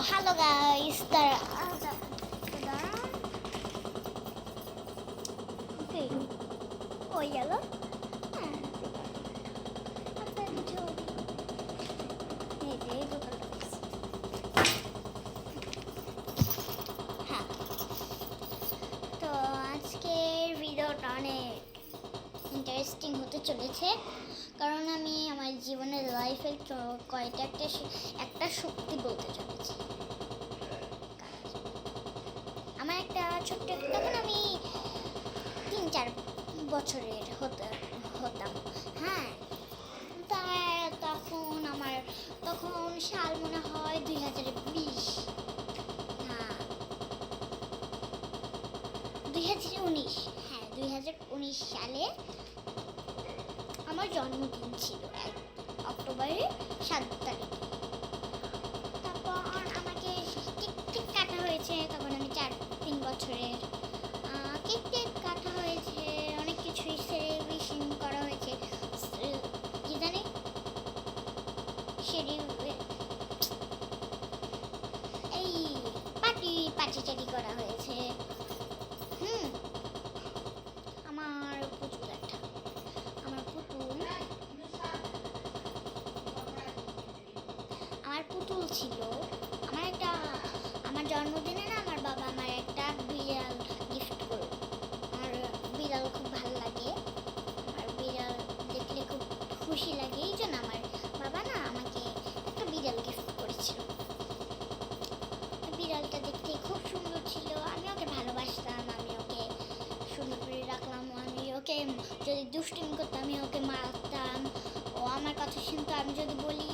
Hello guys, দাঁড়ান হয়ে গেল। হ্যাঁ, আপনার কিছু এই যে এই দোকানটা দেখছি। হ্যাঁ, তো আজকের ভিডিওটা অনেক ইন্টারেস্টিং হতে চলেছে, কারণ আমি আমার জীবনের লাইফের কয়টা একটা শক্তি বলতে চলেছি। আমার একটা ছোট্ট, তখন আমি 3-4 বছরের হতাম। হ্যাঁ, তখন সাল মনে হয় 2020, না 2019। হ্যাঁ, 2019 সালে আমার জন্মদিন ছিল, অক্টোবরের 7 তারিখে। তারপর আমাকে কেক কাটা হয়েছে, তখন আমি 3 বছরের। কেক কাটা হয়েছে, অনেক কিছুই সেলিব্রেশন করা হয়েছে। কি জানি এই পার্টি করা হয়েছে। হুম, আমার পুতুল আমার পুতুল ছিল। আমার জন্মদিনে না, আমার বাবা আমার একটা বিড়াল গিফট করল। আমার বিড়াল খুব ভালো লাগে, আমার বিড়াল দেখলে খুব খুশি লাগে, এই জন্য আমার বাবা না আমাকে একটা বিড়াল গিফট করেছিল। বিড়ালটা দেখতে খুব সুন্দর ছিল, আমি ওকে ভালোবাসতাম, আমি ওকে সুন্দর করে রাখলাম। আমি ওকে যদি দুষ্টুমি করতাম আমি ওকে মারতাম, ও আমার কথা শুনতো। আমি যদি বলি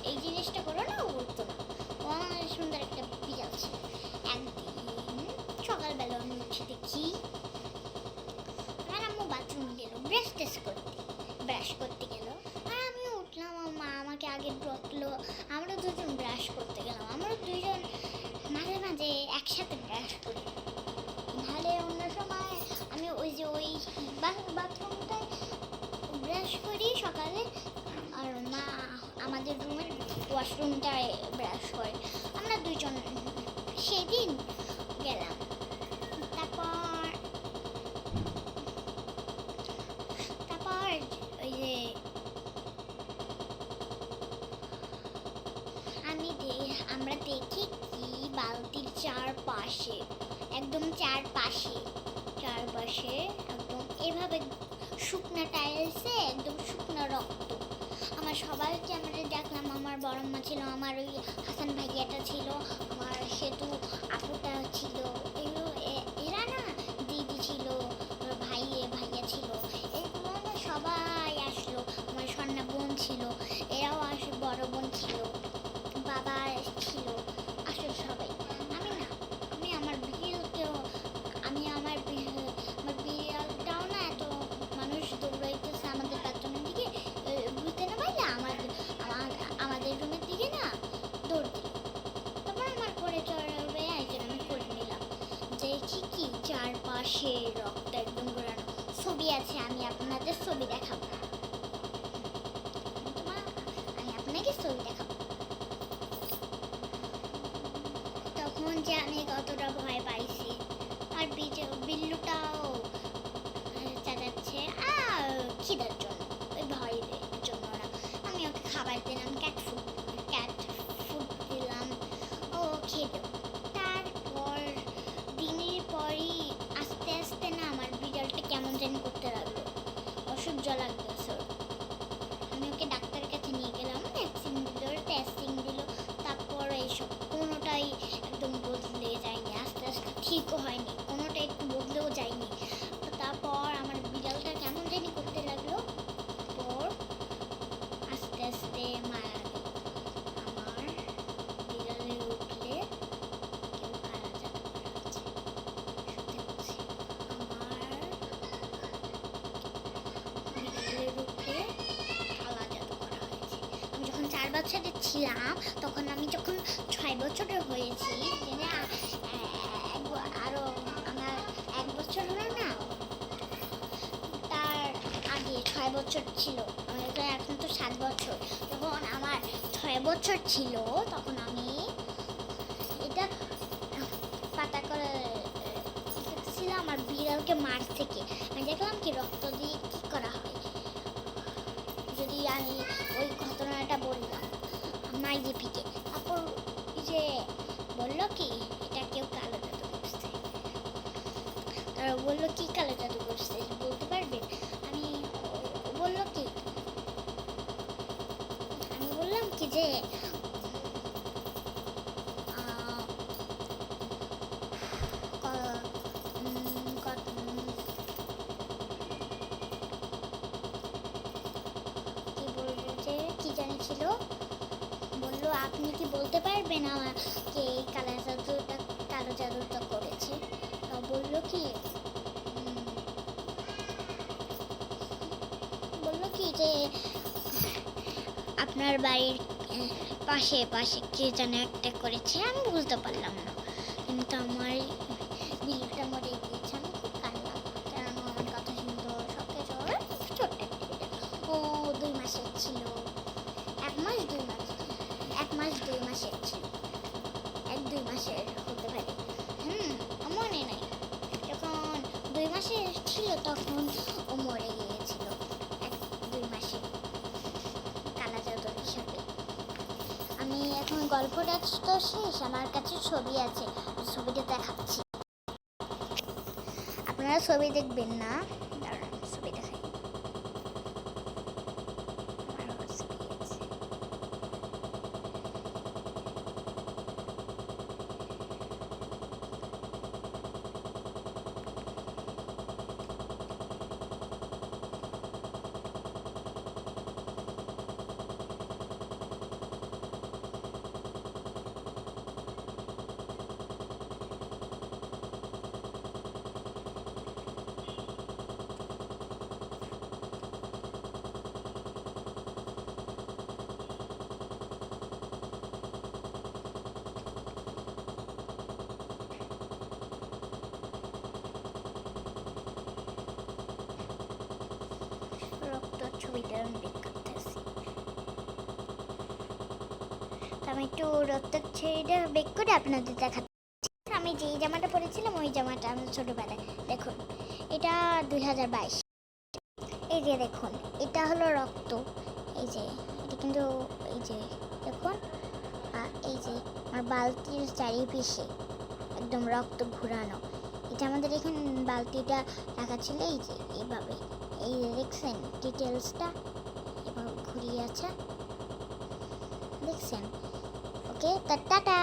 এই জিনিসটা করো না, ও করতো না। ও আমার সুন্দর একটা বিড়াল ছিল। একদিন সকালবেলা আমি উঠে দেখি আমার আম্মু বাথরুম গেল ব্রাশ করতে গেল। আর আমি উঠলাম, আমার মা আমাকে আগে ডাকলো, আমরা দুজন ব্রাশ করতে গেলাম। আমরা দুইজন মাঝে মাঝে একসাথে ব্রাশ করি, নাহলে অন্য সময় আমি ওই বাথরুমটায় ব্রাশ করি সকালে, আর মা আমাদের রুমের ওয়াশরুমটায় ব্রাশ করে। আমরা দুইজন সেদিন গেলাম। তারপর ওই যে আমরা দেখি কি বালতির চারপাশে একদম এভাবে শুকনা টাইলসে একদম শুকনো রক্ত। সবাইকে আমরা দেখলাম, আমার বড়ম্মা ছিল, আমার ওই হাসান ভাইয়াটা ছিল, আমার সেতু আপুটা ছিল, এরা না দিদি ছিল, ভাইয়া ছিল, এগুলো না সবাই আসলো। আমার স্বর্ণা বোন ছিল, এরাও আসে, বড় বোন ছিল, বাবা ছিল, আসলে সবাই। আমি আমার বিড়ালকেও আমার বিড়ালটাও না, এত মানুষ দৌড়াইতেছে আমাদের বাথরুমের দিকে, বুঝতে না পারলে আমাদের রুমের দিকে না দৌড় দিল। তারপর আমার করে চড়াবে, একজন আমি করে নিলাম। দেখি কি চারপাশে রক্ত একদম ঘোরানো, ছবি আছে, আমি আপনাদের ছবি দেখাবো। আমি আপনাকে ছবি দেখাবো। তখন যে আমি কতটা ভয় পাইছি, আর বিল্লুটাও চাচাচ্ছে খিদার জন্য, ওই ভয়ের জন্য ওরা। আমি ওকে খাবার দিলাম, ক্যাট ফুড দিলাম, ও খেলো। তারপর দিনের পরই আস্তে আস্তে না আমার বিড়ালটা কেমন জানি করতে লাগলো, অসহ্য লাগতেছে। আমি ওকে ডাক্তারের কাছে নিয়ে গেলাম, টেস্টিং দিল। তারপর এইসব কোনোটাই একদম বদলে যায়নি, আস্তে আস্তে ঠিকও হয়নি, কোনোটাই একটু বদলেও যায়নি। তারপর আমার বিড়ালটা কেমন জানি করতে লাগলো, পর আস্তে আস্তে মারা গেল। আমার বিড়ালে উঠলে কেউ কারা জাদু করা আছে, সত্যি বলছি। আমার বিড়ালের উপরে কালা জাদু করা হয়েছে। আমি যখন 4 বছরের ছিলাম, তখন আমি যখন 6 বছরের হয়েছি, আরো আমার 1 বছর হলো না, তার আগে 6 বছর ছিল। এখন তো 7 বছর। যখন আমার 6 বছর ছিল, তখন আমি আমার বিড়ালকে মারছে কে। আমি দেখলাম কি রক্ত দিয়ে কি করা হয়। যদি আমি ওই ঘটনাটা বললাম আমার জিপিকে, তারপর যে বললো কি এটা কেউ কালো জাদু করছে। তারা বললো কি কালো জাদু করছে বলতে পারবেন? আমি বললো কি, আমি বললাম কি যে আহ, ক- কত- কি বলবো যে কি জানি ছিল, বললো আপনি কি বলতে পারবেন আমাকে এই কালো জাদুটা করেছে? বললো কি বললো কি যে আপনার বাড়ির পাশে পাশে কে যেন একটা করেছে, আমি বুঝতে পারলাম না। কিন্তু আমার বিলুটা মরে গিয়েছে, আমি খুব কাঁদলাম, কারণ ও আমার কথা শুনতো সব কিছু। ছোট্ট একটা বিড়াল, ও 2 মাসের ছিল, 1 মাস 2 মাস, 1 মাস 2 মাসের ছিল, 1-2 মাসের হতে পারে। মনে নাই, যখন 2 মাসের ছিল তখন ও মরে গিয়েছিল 1-2 মাসে কালা জাদুর হিসাবে। আমি এখন গল্পটা তো শেষ, আমার কাছে ছবি আছে, ছবিটা দেখাচ্ছি। আপনারা ছবি দেখবেন না, দাঁড়ান ছবি দেখাই। আমার ছবি আছে। রক্ত ছবিটা আমি বের করতেছি। আমি একটু রক্তের ছবিটা বের করে আপনাদের দেখাচ্ছি। আমি যেই জামাটা পরেছিলাম ওই জামাটা আমি ছোটবেলায়, দেখুন এটা 2022। এই যে দেখুন এটা হলো রক্ত, এই যে এটা কিন্তু, এই যে দেখুন, এই যে আমার বালতির চারিপাশে একদম রক্ত ঘুরানো। এটা আমাদের এখানে বালতিটা রাখা ছিল এই যে এইভাবে, এই যে দেখছেন ডিটেলসটা এভাবে ঘুরিয়ে আছে, দেখছেন? ওকে, টাটা।